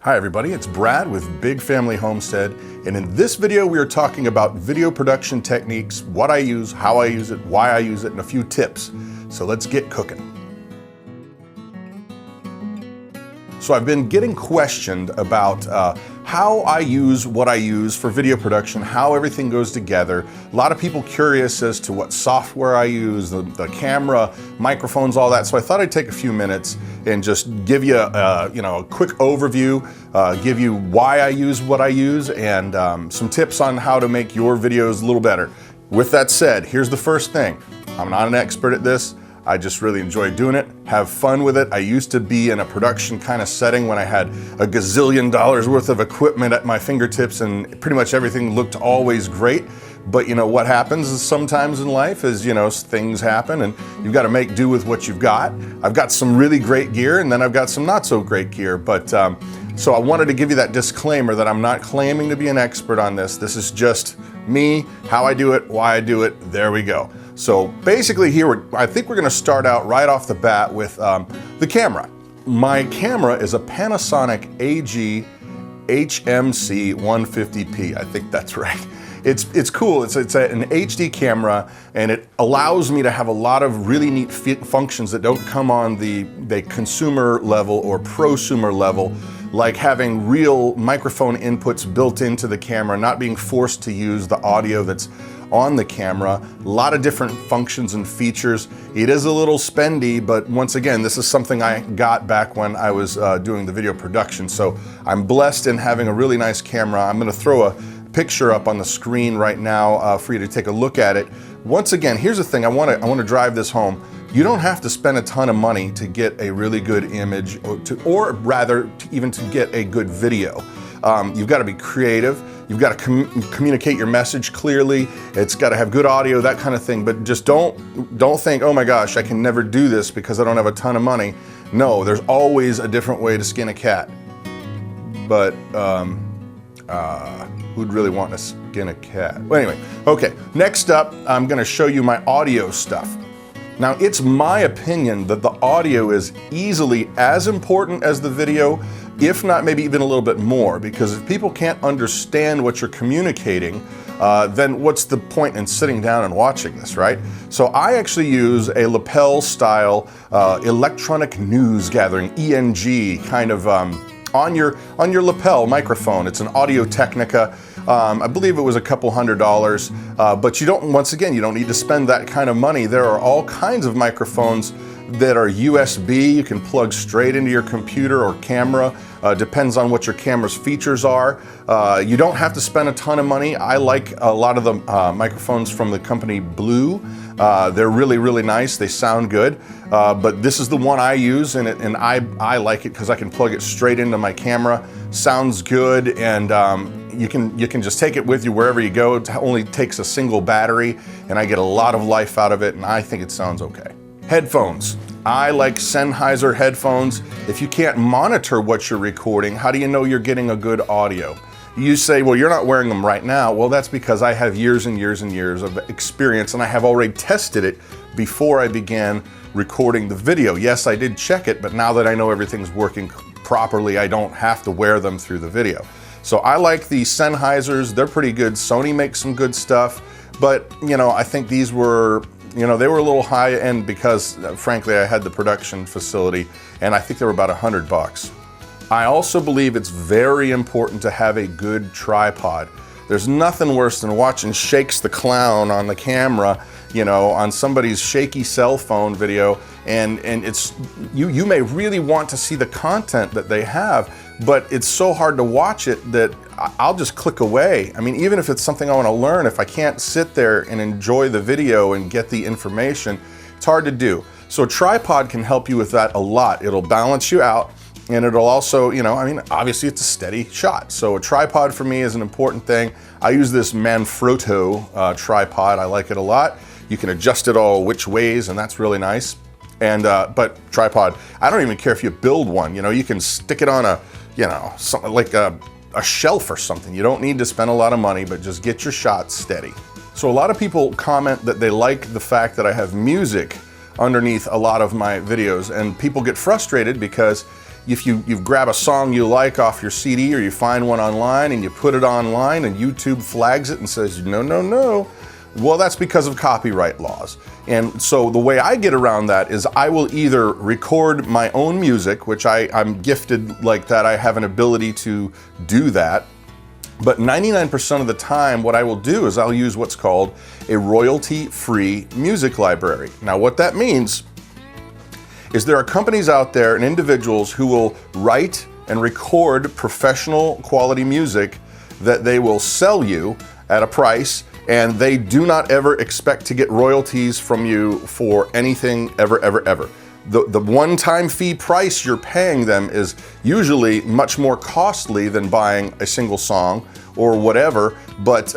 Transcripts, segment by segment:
Hi everybody, it's Brad with Big Family Homestead, and in this video we are talking about video production techniques, what I use, how I use it, why I use it, and a few tips. So let's get cooking. So I've been getting questioned about how I use what I use for video production, how everything goes together. A lot of people curious as to what software I use, the camera, microphones, all that. So I thought I'd take a few minutes and just give you a quick overview, give you why I use what I use, and some tips on how to make your videos a little better. With that said, here's the first thing. I'm not an expert at this. I just really enjoy doing it, have fun with it. I used to be in a production kind of setting when I had a gazillion dollars worth of equipment at my fingertips and pretty much everything looked always great. But you know what happens is sometimes in life is, things happen and you've got to make do with what you've got. I've got some really great gear and then I've got some not so great gear. But so I wanted to give you that disclaimer that I'm not claiming to be an expert on this. This is just me, how I do it, why I do it. There we go. So basically here, I think we're going to start out right off the bat with the camera. My camera is a Panasonic AG HMC 150p. I think that's right. It's cool. It's an HD camera, and it allows me to have a lot of really neat functions that don't come on the consumer level or prosumer level, like having real microphone inputs built into the camera, not being forced to use the audio that's on the camera. A lot of different functions and features. It is a little spendy, but once again, this is something I got back when I was doing the video production. So I'm blessed in having a really nice camera. I'm gonna throw a picture up on the screen right now for you to take a look at it. Once again, here's the thing, I wanna drive this home. You don't have to spend a ton of money to get a really good image, or rather, even to get a good video. You've got to be creative. You've got to communicate your message clearly. It's got to have good audio, that kind of thing. But just don't think, oh my gosh, I can never do this because I don't have a ton of money. No, there's always a different way to skin a cat. But who'd really want to skin a cat? Well, anyway, okay. Next up, I'm going to show you my audio stuff. Now, it's my opinion that the audio is easily as important as the video, if not maybe even a little bit more, because if people can't understand what you're communicating, then what's the point in sitting down and watching this, right? So I actually use a lapel style electronic news gathering, ENG, kind of on your lapel microphone. It's an Audio-Technica. I believe it was a couple $100, but you don't need to spend that kind of money. There are all kinds of microphones that are USB. You can plug straight into your computer or camera. Depends on what your camera's features are. You don't have to spend a ton of money. I like a lot of the microphones from the company Blue. They're really, really nice. They sound good. But this is the one I use, and I like it because I can plug it straight into my camera. Sounds good, and you can just take it with you wherever you go. It only takes a single battery, and I get a lot of life out of it, and I think it sounds okay. Headphones. I like Sennheiser headphones. If you can't monitor what you're recording, how do you know you're getting a good audio? You say, well, you're not wearing them right now. Well, that's because I have years and years and years of experience, and I have already tested it before I began recording the video. Yes, I did check it, but now that I know everything's working properly, I don't have to wear them through the video. So I like the Sennheisers. They're pretty good. Sony makes some good stuff, but I think these were, they were a little high end because frankly, I had the production facility, and I think they were about $100. I also believe it's very important to have a good tripod. There's nothing worse than watching Shakes the Clown on the camera, on somebody's shaky cell phone video, and it's you may really want to see the content that they have, but it's so hard to watch it that I'll just click away. I mean, even if it's something I want to learn, if I can't sit there and enjoy the video and get the information, it's hard to do. So a tripod can help you with that a lot. It'll balance you out. And it'll also, obviously it's a steady shot. So a tripod for me is an important thing. I use this Manfrotto tripod. I like it a lot. You can adjust it all which ways, and that's really nice. And but tripod, I don't even care if you build one. You can stick it on something like a shelf or something. You don't need to spend a lot of money, but just get your shot steady. So a lot of people comment that they like the fact that I have music underneath a lot of my videos, and people get frustrated because if you grab a song you like off your CD, or you find one online and you put it online and YouTube flags it and says, no, no, no, well, that's because of copyright laws. And so the way I get around that is I will either record my own music, which I'm gifted like that, I have an ability to do that. But 99% of the time, what I will do is I'll use what's called a royalty-free music library. Now, what that means is there are companies out there and individuals who will write and record professional quality music that they will sell you at a price, and they do not ever expect to get royalties from you for anything ever, ever, ever. The one-time fee price you're paying them is usually much more costly than buying a single song or whatever, but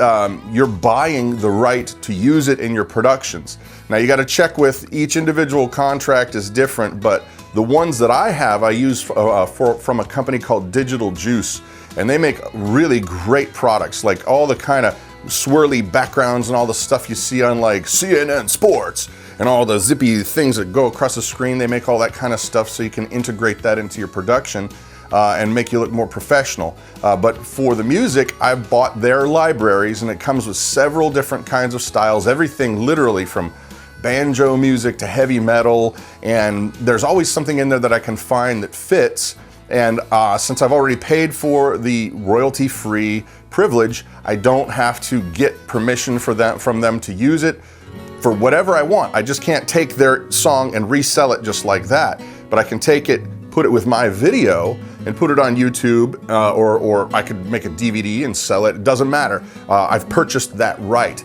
you're buying the right to use it in your productions. Now, you got to check with each individual contract is different, but the ones that I have, I use from a company called Digital Juice, and they make really great products, like all the kind of swirly backgrounds and all the stuff you see on like CNN Sports and all the zippy things that go across the screen. They make all that kind of stuff so you can integrate that into your production and make you look more professional. But for the music, I've bought their libraries, and it comes with several different kinds of styles, everything literally from banjo music to heavy metal, and there's always something in there that I can find that fits. And since I've already paid for the royalty-free privilege, I don't have to get permission from them to use it for whatever I want. I just can't take their song and resell it just like that, but I can take it, put it with my video and put it on YouTube, or I could make a DVD and sell it. It doesn't matter. I've purchased that right.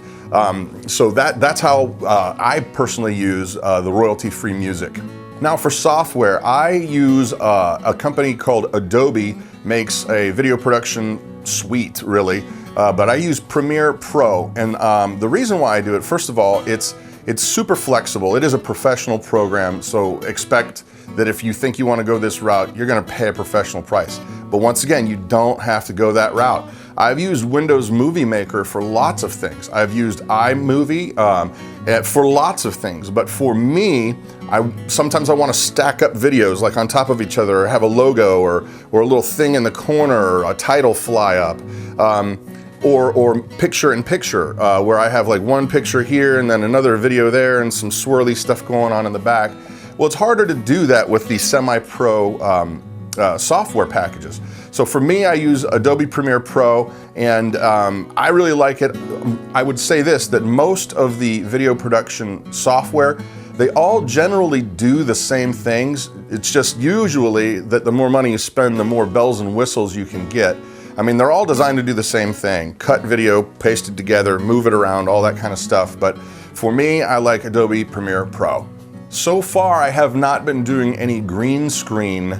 So that's how I personally use the royalty-free music. Now, for software, I use a company called Adobe, makes a video production suite, really, but I use Premiere Pro. And the reason why I do it, first of all, it's super flexible. It is a professional program, so expect that if you think you want to go this route, you're going to pay a professional price. But once again, you don't have to go that route. I've used Windows Movie Maker for lots of things. I've used iMovie for lots of things. But for me, sometimes I want to stack up videos like on top of each other, or have a logo, or a little thing in the corner, or a title fly up. Or picture in picture, where I have like one picture here and then another video there and some swirly stuff going on in the back. Well, it's harder to do that with the semi-pro software packages. So for me, I use Adobe Premiere Pro, and I really like it. I would say this, that most of the video production software, they all generally do the same things. It's just usually that the more money you spend, the more bells and whistles you can get. I mean, they're all designed to do the same thing. Cut video, paste it together, move it around, all that kind of stuff. But for me, I like Adobe Premiere Pro. So far, I have not been doing any green screen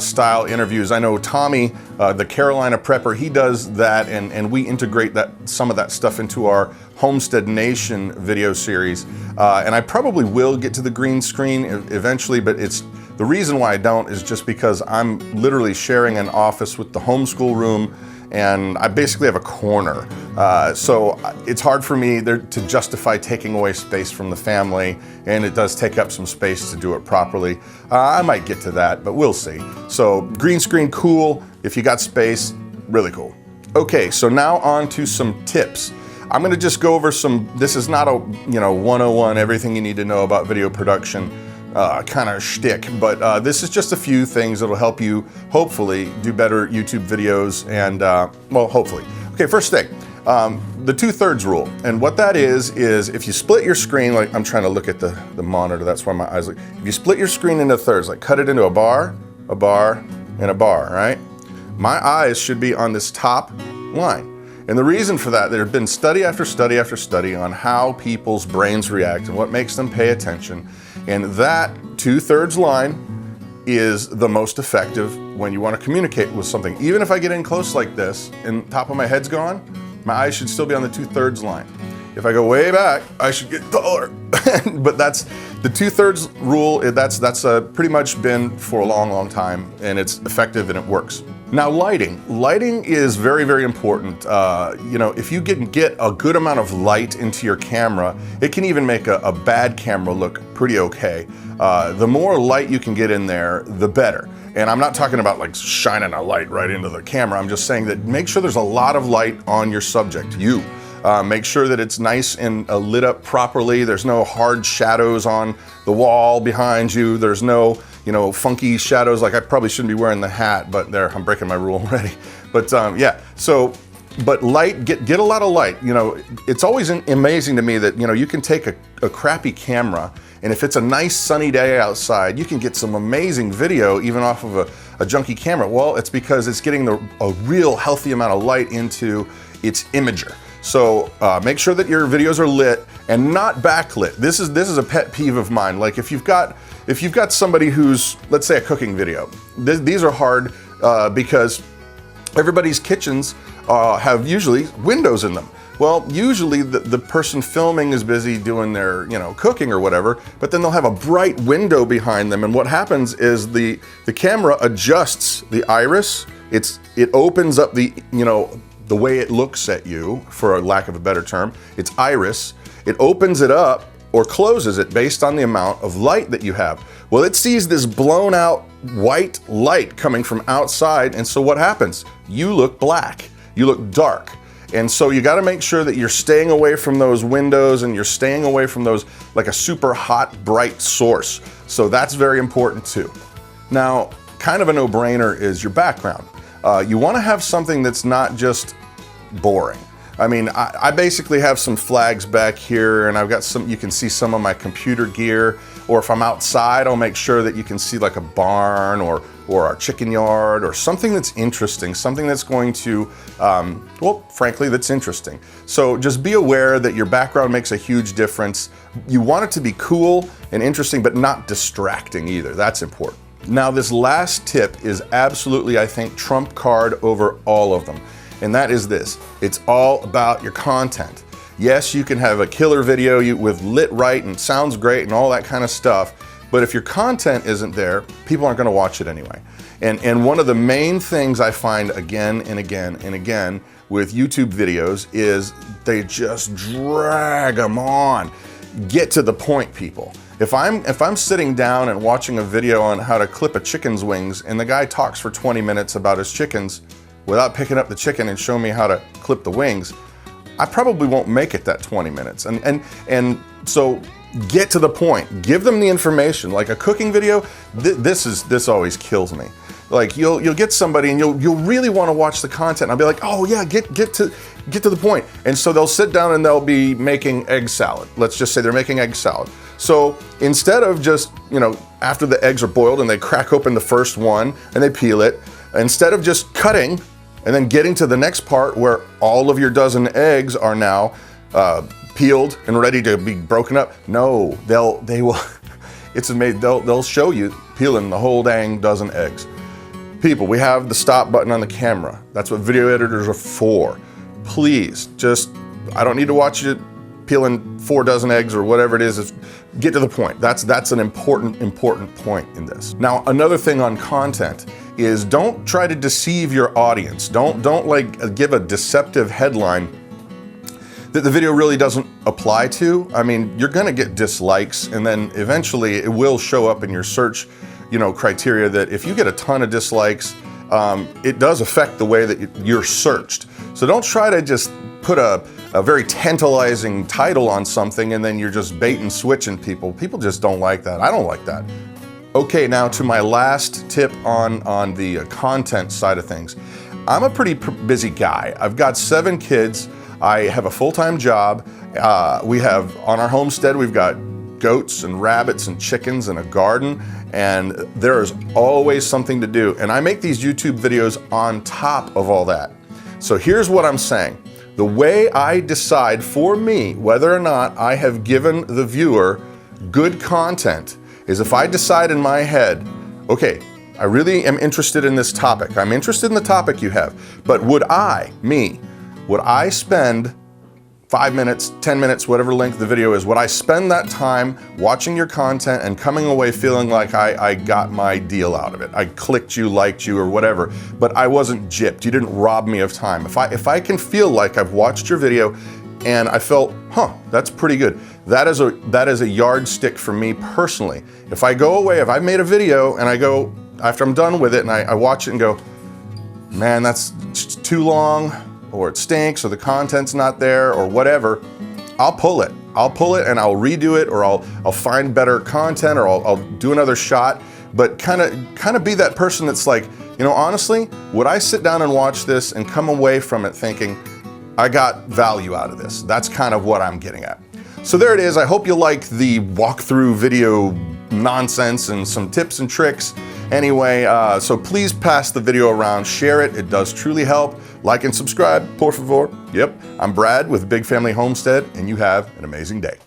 style interviews. I know Tommy, the Carolina Prepper, he does that, and we integrate some of that stuff into our Homestead Nation video series. And I probably will get to the green screen eventually, but the reason why I don't is just because I'm literally sharing an office with the homeschool room, and I basically have a corner. So it's hard for me to justify taking away space from the family, and it does take up some space to do it properly. I might get to that, but we'll see. So green screen, cool. If you got space, really cool. Okay, so now on to some tips. I'm gonna just go over this is not a 101, everything you need to know about video production kind of shtick, but this is just a few things that'll help you hopefully do better YouTube videos, and well, hopefully. Okay, first thing, the 2/3 rule, and what that is if you split your screen, like I'm trying to look at the monitor, that's why my eyes look. If you split your screen into thirds, like cut it into a bar, and a bar, right? My eyes should be on this top line. And the reason for that, there have been study after study after study on how people's brains react and what makes them pay attention. And that 2/3 line is the most effective when you want to communicate with something. Even if I get in close like this and top of my head's gone, my eyes should still be on the 2/3 line. If I go way back, I should get taller. But that's The 2/3 rule, that's pretty much been for a long, long time, and it's effective and it works. Now lighting. Lighting is very, very important. You know, if you get a good amount of light into your camera, it can even make a bad camera look pretty okay. The more light you can get in there, the better. And I'm not talking about like shining a light right into the camera. I'm just saying that make sure there's a lot of light on your subject, you. Make sure that it's nice and lit up properly. There's no hard shadows on the wall behind you. There's no, you know, funky shadows. Like I probably shouldn't be wearing the hat, but there, I'm breaking my rule already. But yeah, so, but light, get a lot of light. You know, it's always amazing to me that, you know, you can take a crappy camera, and if it's a nice sunny day outside, you can get some amazing video even off of a junky camera. Well, it's because it's getting a real healthy amount of light into its imager. So make sure that your videos are lit and not backlit. This is a pet peeve of mine. Like if you've got somebody who's, let's say, a cooking video, these are hard because everybody's kitchens have usually windows in them. Well, usually the person filming is busy doing their, you know, cooking or whatever, but then they'll have a bright window behind them, and what happens is the camera adjusts the iris. It opens up the, you know, the way it looks at you, for a lack of a better term, its iris. It opens it up or closes it based on the amount of light that you have. Well, it sees this blown out white light coming from outside, and so what happens? You look black, you look dark. And so you gotta make sure that you're staying away from those windows and you're staying away from those, like a super hot, bright source. So that's very important too. Now, kind of a no-brainer is your background. You wanna have something that's not just boring. I mean, I basically have some flags back here, and I've got some, you can see some of my computer gear, or if I'm outside, I'll make sure that you can see like a barn or our chicken yard, or something that's interesting, something that's going to, well, frankly, that's interesting. So just be aware that your background makes a huge difference. You want it to be cool and interesting, but not distracting either. That's important. Now, this last tip is absolutely, I think, trump card over all of them. And that is this: it's all about your content. Yes, you can have a killer video with lit right and sounds great and all that kind of stuff, but if your content isn't there, people aren't gonna watch it anyway. And one of the main things I find again and again and again with YouTube videos is they just drag them on. Get to the point, people. If I'm sitting down and watching a video on how to clip a chicken's wings, and the guy talks for 20 minutes about his chickens without picking up the chicken and showing me how to clip the wings, I probably won't make it that 20 minutes. And so get to the point. Give them the information. Like a cooking video, this always kills me. Like you'll get somebody and you'll really want to watch the content. And I'll be like, oh yeah, get to the point. And so they'll sit down and they'll be making egg salad. Let's just say they're making egg salad. So instead of just, you know, after the eggs are boiled and they crack open the first one and they peel it, instead of just cutting and then getting to the next part where all of your dozen eggs are now peeled and ready to be broken up, no, they will. It's amazing. They'll show you peeling the whole dang dozen eggs. People, we have the stop button on the camera. That's what video editors are for. Please, just, I don't need to watch you peeling 4 dozen eggs or whatever it is. Get to the point. That's an important point in this. Now, another thing on content is don't try to deceive your audience. Don't like give a deceptive headline that the video really doesn't apply to. I mean, you're gonna get dislikes, and then eventually it will show up in your search, you know, criteria that if you get a ton of dislikes, it does affect the way that you're searched. So don't try to just put a very tantalizing title on something and then you're just bait and switching people. People just don't like that. I don't like that. Okay, now to my last tip on the content side of things. I'm a pretty busy guy. I've got 7 kids. I have a full-time job. We have, on our homestead, we've got goats and rabbits and chickens and a garden, and there is always something to do. And I make these YouTube videos on top of all that. So here's what I'm saying. The way I decide for me whether or not I have given the viewer good content is if I decide in my head, okay, I really am interested in this topic. I'm interested in the topic you have, but would I spend 5 minutes, 10 minutes, whatever length the video is, would I spend that time watching your content and coming away feeling like I got my deal out of it? I clicked you, liked you, or whatever, but I wasn't gypped. You didn't rob me of time. If I can feel like I've watched your video and I felt, that's pretty good, that is a yardstick for me personally. If I go away, if I made a video and I go, after I'm done with it and I watch it and go, man, that's too long, or it stinks, or the content's not there, or whatever, I'll pull it. I'll pull it and I'll redo it, or I'll find better content, or I'll do another shot. But kind of be that person that's like, you know, honestly, would I sit down and watch this and come away from it thinking, I got value out of this? That's kind of what I'm getting at. So there it is. I hope you like the walkthrough video nonsense and some tips and tricks. Anyway, so please pass the video around, share it. It does truly help. Like and subscribe, por favor. Yep, I'm Brad with Big Family Homestead, and you have an amazing day.